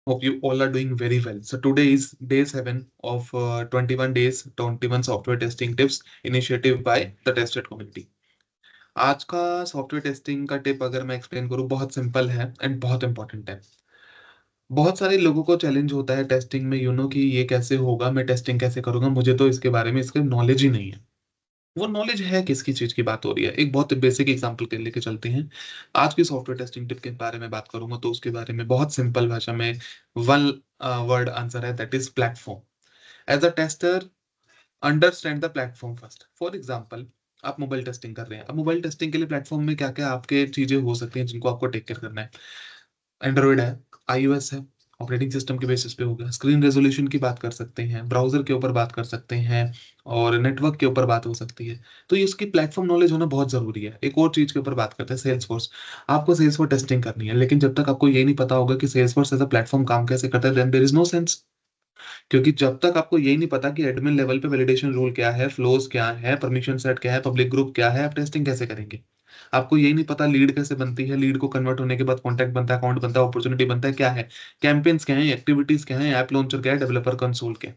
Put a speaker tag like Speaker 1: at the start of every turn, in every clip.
Speaker 1: Hope you all are doing very well. So today is day 7 of 21 days 21 software testing tips initiative by the tested community. आज का software testing का tip अगर मैं explain करूँ बहुत simple है and बहुत इंपॉर्टेंट है। बहुत सारे लोगों को चैलेंज होता है टेस्टिंग में कि ये कैसे होगा, मैं टेस्टिंग कैसे करूंगा, मुझे तो इसके बारे में इसके नॉलेज ही नहीं है। वो नॉलेज है किसकी चीज की बात हो रही है। एक बहुत बेसिक एग्जांपल के लेके चलते हैं। आज की सॉफ्टवेयर टेस्टिंग टिप के बारे में बात करूंगा तो उसके बारे में बहुत सिंपल भाषा में वन वर्ड आंसर है, that is platform. As a tester, understand the platform first. For example, आप मोबाइल टेस्टिंग कर रहे हैं। अब मोबाइल टेस्टिंग के लिए प्लेटफॉर्म में क्या क्या आपके चीजें हो सकती हैं जिनको आपको टेक केयर करना है। एंड्रॉइड है, आईओएस है, ऑपरेटिंग सिस्टम के बेसिस पे होगा। स्क्रीन रेजोल्यूशन की बात कर सकते हैं, ब्राउजर के ऊपर बात कर सकते हैं, और नेटवर्क के ऊपर बात हो सकती है। तो ये उसकी प्लेटफॉर्म नॉलेज होना बहुत जरूरी है। एक और चीज के ऊपर बात करते हैं, सेल्स फोर्स। आपको सेल्स फोर्स टेस्टिंग करनी है, लेकिन जब तक आपको ये नहीं पता होगा कि Salesforce as a platform काम कैसे करता है, then there is no sense. क्योंकि जब तक आपको यही नहीं पता कि एडमिन लेवल पे वैलिडेशन रूल क्या है, फ्लोज क्या है, परमिशन सेट क्या है, पब्लिक ग्रुप क्या है, आप टेस्टिंग कैसे करेंगे। आपको यही नहीं पता लीड कैसे बनती है, लीड को कन्वर्ट होने के बाद कॉन्टैक्ट बनता है, अकाउंट बनता है, अपॉर्चुनिटी बनता है, क्या है, कैंपेन्स क्या है, एक्टिविटीज क्या है, ऐप लॉन्चर क्या है, डेवलपर कंसोल क्या है।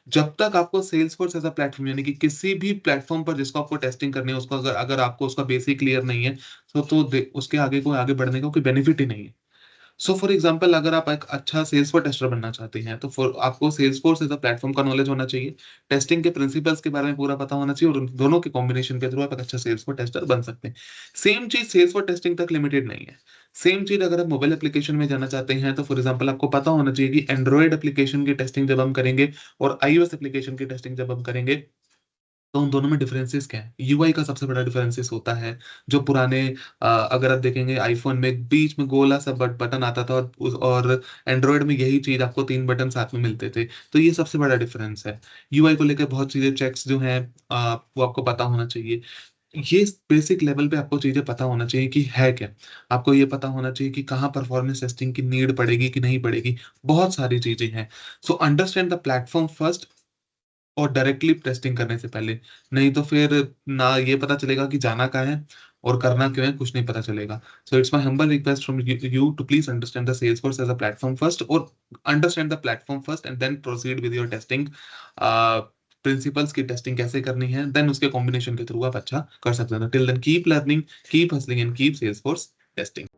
Speaker 1: जब तक आपको सेल्सफोर्स एज अ प्लेटफॉर्म, यानी कि किसी भी प्लेटफॉर्म पर जिसको आपको टेस्टिंग करनी है, उसको अगर अगर आपको उसका बेसिक क्लियर नहीं है, उसके आगे कोई आगे बढ़ने का कोई बेनिफिट ही नहीं है। सो फॉर एग्जाम्पल, अगर आप एक अच्छा सेल्सफोर्स टेस्टर बनना चाहते हैं तो फॉर आपको सेल्सफोर्स एज अ प्लेटफॉर्म का नॉलेज होना चाहिए, टेस्टिंग के प्रिंसिपल्स के बारे में पूरा पता होना चाहिए, और उन दोनों के कॉम्बिनेशन के थ्रू आप एक अच्छा सेल्सफोर्स टेस्टर बन सकते हैं। सेम चीज सेल्सफोर्स टेस्टिंग तक लिमिटेड नहीं है। सेम चीज अगर आप मोबाइल एप्लीकेशन में जाना चाहते हैं तो फॉर एग्जाम्पल आपको पता होना चाहिए कि एंड्रॉइड एप्लीकेशन की टेस्टिंग जब हम करेंगे और आईओएस एप्लीकेशन की टेस्टिंग जब हम करेंगे तो उन दोनों में डिफरेंसेस क्या है। यूआई का सबसे बड़ा डिफरेंसेस होता है, जो पुराने अगर आप देखेंगे आईफोन में बीच में गोला सा बटन आता था, और एंड्रॉयड में यही चीज आपको 3 बटन साथ में मिलते थे। तो ये सबसे बड़ा डिफरेंस है। यूआई को लेकर बहुत चीजें चेक्स जो हैं वो आपको पता होना चाहिए। ये बेसिक लेवल पे आपको चीजें पता होना चाहिए कि है क्या। आपको ये पता होना चाहिए कि कहाँ परफॉर्मेंस टेस्टिंग की नीड पड़ेगी कि नहीं पड़ेगी। बहुत सारी चीजें हैं। So understand the platform first, और डायरेक्टली टेस्टिंग करने से पहले। नहीं तो फिर ना ये पता चलेगा कि जाना कहाँ है और करना क्यों है, कुछ नहीं पता चलेगा। So it's my humble request from you to please understand the Salesforce as a platform first, और understand the platform first and then proceed with your testing. Principles की टेस्टिंग कैसे करनी है, देन उसके कॉम्बिनेशन के थ्रू आप अच्छा कर सकते हैं। Till then keep learning, keep hustling and keep Salesforce testing.